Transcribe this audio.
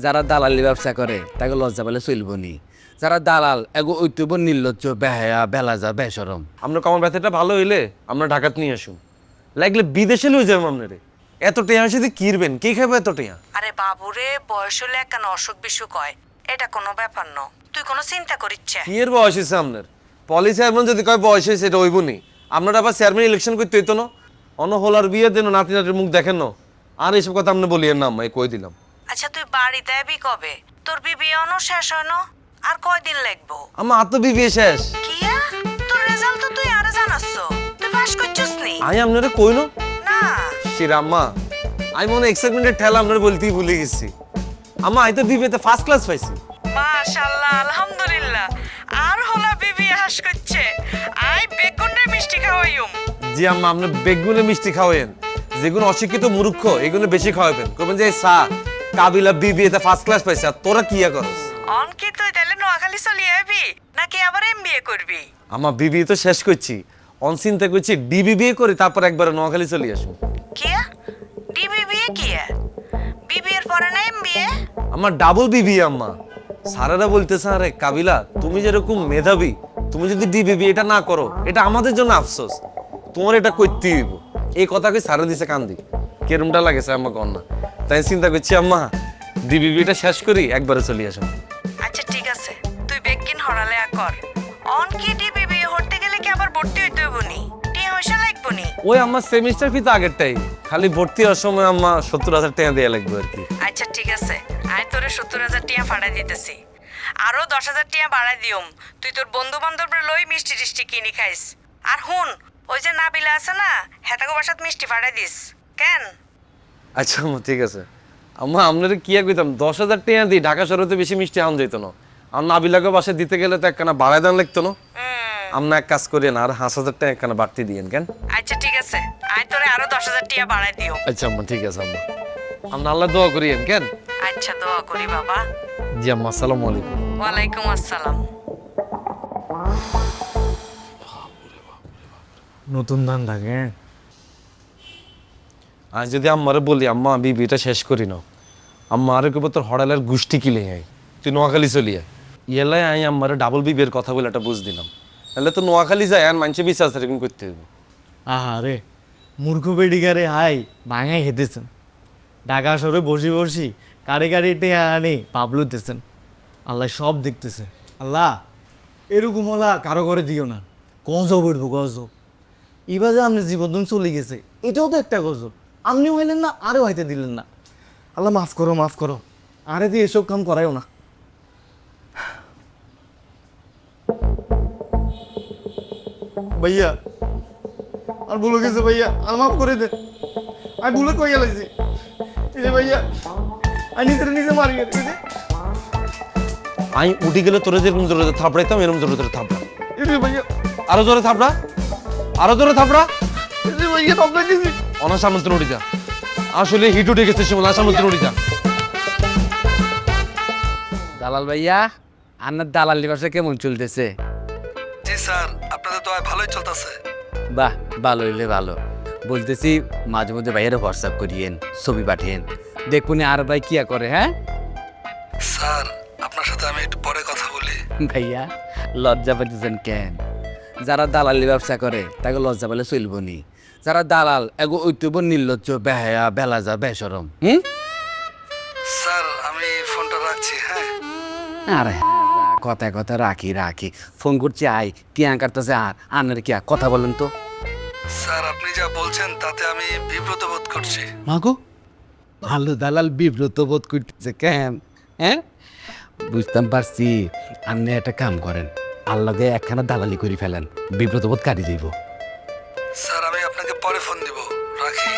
যারা দালালি ব্যবসা করে তাকে লজ্জা পেলে চলব নি। যারা দালাল এগো ঐতিহ্য নির্লজ্জ বেহায়া বেলাজা বেসরম। আপনার কমার ব্যথাটা ভালো হইলে আমরা ঢাকাত নিয়ে আসুন, লাগলে বিদেশে লই যাবো আপনারে। এত টেয়া সাথে কিরবেন, কে খাবে এত টেয়া? আরে বাবুরে, বয়স হলে একখান অসুখ বিসুখ হয়, এটা কোনো ব্যাপার ন, তুই কোনো চিন্তা করিচ্ছে। কি এর বয়স হয়েছে আপনার? পলিসি চেয়ারম্যান যদি কয় বয়স হয়েছে এটা হইব নি, আপনার আবার চেয়ারম্যান ইলেকশন করতে হইতো না। হলার বিয়ে দেন, নাতি নাতির মুখ দেখেন না, আর এইসব কথা আপনি বলিয়েন না আম্মা, কই দিলাম। আচ্ছা তুই বাড়িতে আবি কবে? তোর বিবিয়ানো শেষ হয় না, আর কয়দিন লাগবো? আমার আর তো বিয়ে শেষ। কিয়া, তোর রেজাল্ট তো তুই আরে জানাচ্ছ, তুই পাস করছিস নি? আমি আপনারে কই না না আম্মা, আমি মনে এক্সাইটমেন্টের ঠেলা আপনার বলতেই ভুলে গেছি। আম্মা আমি তো বিবিএতে ফার্স্ট ক্লাস পাইছি। মাশাআল্লাহ, আলহামদুলিল্লাহ। আর হলা বিবি হাস করছে, আই বেগুনের মিষ্টি খাওয়াইম। জি আম্মা, আপনি বেগুনে মিষ্টি খাওয়াইন, যেগুলো অশিক্ষিত মূর্খ এগুলো বেশি খাওয়াবেন। করবেন যে সা কাবিলা বিবিএতে ফার্স্ট ক্লাস পাইছে, আর তোরা কি করস? অন কি তুই তাহলে নোয়াখালী চলি আবি নাকি আবার এমবিএ করবি? আমার বিবিএ তো শেষ করছি, অন চিন্তা করছি ডিবিবিএ করি, তারপর একবার নোয়াখালী চলে আসবো। কিয়া ডিবিবিএ কিয়া? বিবিএর পরে না এমবিএ? আমার ডাবল বিবিএ আম্মা। স্যারেরা বলতেছে আরে কাবিলা তুমি যেরকম মেধাবী, তুমি যদি ডিবিবিএ এটা না করো এটা আমাদের জন্য আফসোস, তোমার এটা করতে হইব। এই কথাকে স্যারে দিছে কান্দি, কেরমটা লাগেছে আম্মা কন্যা। তাই চিন্তা করছি আম্মা ডিবিবিএটা শেষ করি একবারে চলে আসো। আচ্ছা ঠিক আছে, তুই বেগিন হরালে কর। অন কি ডিবিবিএ হতে গেলে কি আবার ভর্তি হইতে হইব নি? টিয়া পয়সা লাগবো নি? ওই আমার সেমিস্টার ফি তো আগেরটাই, খালি ভর্তি হওয়ার সময় আম্মা 70,000 টাকা দেয়া লাগবে আর কি। আচ্ছা ঠিক আছে, আয় তোরে 70,000 টিয়া ফাড়াই দিতেছি, আরো 10,000 টিয়া বাড়াই দিওম। তুই তোর বন্ধু বান্ধবরা লই মিষ্টি টিষ্টি কিনি খাইস। আর হুন, ওই যে নাবিলা আছে না, হেতাগো বাসাত মিষ্টি ফাড়াই দিস কেন? আচ্ছা আম্মা ঠিক আছে। আম্মা আপনারা কি আর কইতাম, 10,000 টাকা দিই, ঢাকা শহরে তো বেশি মিষ্টি আন যেত না। আর নাবিলাকে বাসায় দিতে গেলে তো একখানা বাড়ায় দান লাগতো না। আমরা এক কাজ করেন, আর 5,000 টাকা একখানা বাড়তি দিয়েন কেন? আচ্ছা ঠিক আছে, আয় তোরে আরো 10,000 টিয়া বাড়াই দিও। আচ্ছা আম্মা ঠিক আছে আম্মা, আমরা আল্লাহ দোয়া করিয়েন কেন? আচ্ছা দোয়া করি বাবা। জি আম্মা, আসসালামু আলাইকুম। ওয়ালাইকুম আসসালাম। নতুন ধান লাগে। আর যদি আম্মারে বলি আম্মা বিবিটা শেষ করি না, আম্মা আরে কইব তোর হড়ালের গুষ্টি কিলে আয়, তুই নোয়াখালী চলি আয়। ইয়েলাই আই আম্মারে ডাবল বিবির কথা বলে একটা বুঝ দিলাম, তাহলে তো নোয়াখালী যায় আর মানুষে বিশ্বাস এরকম করতে হইব। আহারে মূর্খ বেডিগারে হাই ভাঙাই হেঁটেছেন, ঢাকা শহরে বসি বসি কারে কারে টেয়া আনি পাবলুতেছেন। আল্লাহ সব দেখতেছে। আল্লাহ এরকম হলা কারো করে দিও না, গজব উঠবো গজব। এবার যে আপনি জীবন চলে গেছে, এটাও তো একটা গজব। আপনিও হইলেন না, আরও হইতে দিলেন না। আল্লাহ মাফ করো মাফ করো, আরে দিয়ে এসব কাম করাইও না। ভাইয়া আর ভুলে গেছে ভাইয়া, আর মাফ করে দে। আমি ভুলে কই গেলাইছি এই যে ভাইয়া, আমি নিজে মারি গেছি। আমি উঠে গেলে তোরা যেরকম জোরে থাপড়াইতাম এরকম জোরে জোরে থাপড়া। এই যে ভাইয়া, আরো জোরে থাপড়া, আরো জোরে থাপড়া। এই যে ভাইয়া তবলা দিছি। অনার সামনে উঠে যা, আসলে হিট উঠে গেছে সময়, সামনে উঠে যা। দালাল ভাইয়া, আপনার দালালি ব্যবসা কেমন চলতেছে? জি স্যার, আপনাদের তো ভালোই চলতেছে। বাহ, ভালো হইলে ভালো। বলতেছি মাঝে মধ্যে ভাইয়েরও হোয়াটসঅ্যাপ করিয়েন, ছবি পাঠিয়েন, দেখুন আর ভাই কিয়া করে। হ্যাঁ স্যার, আপনার সাথে আমি একটু পরে কথা বলি। ভাইয়া লজ্জা পাইতেছেন কেন? যারা দালালি ব্যবসা করে তাকে লজ্জা পেলে চলব নি। যারা দালাল এগো ঐতিহ্য নির্লজ্জ বেহায়া বেলাজা বেসরম। স্যার আমি ফোনটা রাখছি। হ্যাঁ আরে কথা কথা রাখি রাখি, ফোন করছি আই টিয়া কাটতেছে, আর আনের কি কথা বলেন তো। স্যার, আপনি যা বলছেন তাতে আমি বিব্রত বোধ করছি। মাগো, ভালো দালাল বিব্রত বোধ করতেছে কেন? হ্যাঁ বুঝতাম পারছি। আপনি একটা কাম করেন, আল্লাহকে একখানা দালালি করে ফেলেন, বিব্রত বোধ কাটি দিব। স্যার আমি আপনাকে পরে ফোন দিব, রাখি।